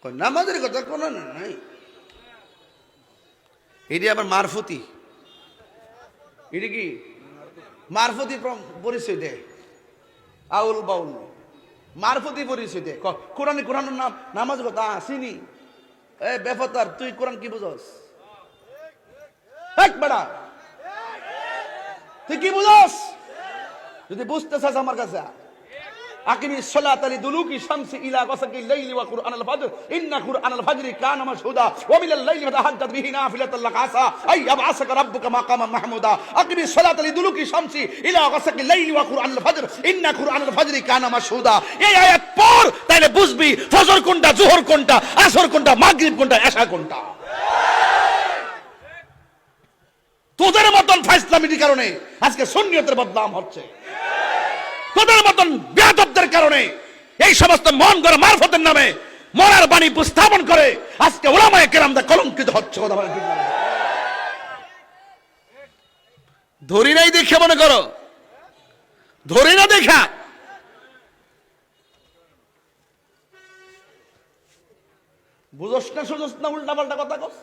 নামাজের কথা কোনো নাই, এটি আবার মারফতি, এটি কি মারফতি পরিচয় দেয়, আউল বাউল মারফতি পরিচয় দেয়। কোরআনে কোরআনের নাম নামাজ কথা আসিনি। এ বেফতার, তুই কোরআন কি বুঝস? এক বেড়া, তুই কি বুঝস? যদি বুঝতে চাস আমার কাছে আকিমিস সালাতা লিদুলুকি শামসি ইলা গাসাকিল লাইলি ওয়া কুরআনাল ফাজর ইন্না কুরআনাল ফাজরি কানা মাশহুদা ওয়া মিনাল লাইলি ফাতাহাজ্জাদ বিহি নাফিলাতাল লাক আসা আই ইয়াবআসাকা রাব্বুকা মাকামান মাহমুদা। আকিমিস সালাতা লিদুলুকি শামসি ইলা গাসাকিল লাইলি ওয়া কুরআনাল ফাজর ইন্না কুরআনাল ফাজরি কানা মাশহুদা। এই আয়াত পড়, তাইলে বুঝবি ফজর কোনটা, যোহর কোনটা, আসর কোনটা, মাগরিব কোনটা, এশা কোনটা। তোদের মতন ফাইসলামির কারণে আজকে সুন্নিয়তের বদনাম হচ্ছে। তোদের মতন বেয়াদবদের কারণে এই সমস্ত মন গড়া মারফতের নামে মরার বাণী উপস্থাপন করে আজকে উলামায়ে কেরামরা কলঙ্কিত হচ্ছে। কথা বলেন ঠিক না? ধরি নাই দেখে মনে করো, ধরি না দেখা বুঝস না, সুঝস না, উল্টা পাল্টা কথা কস।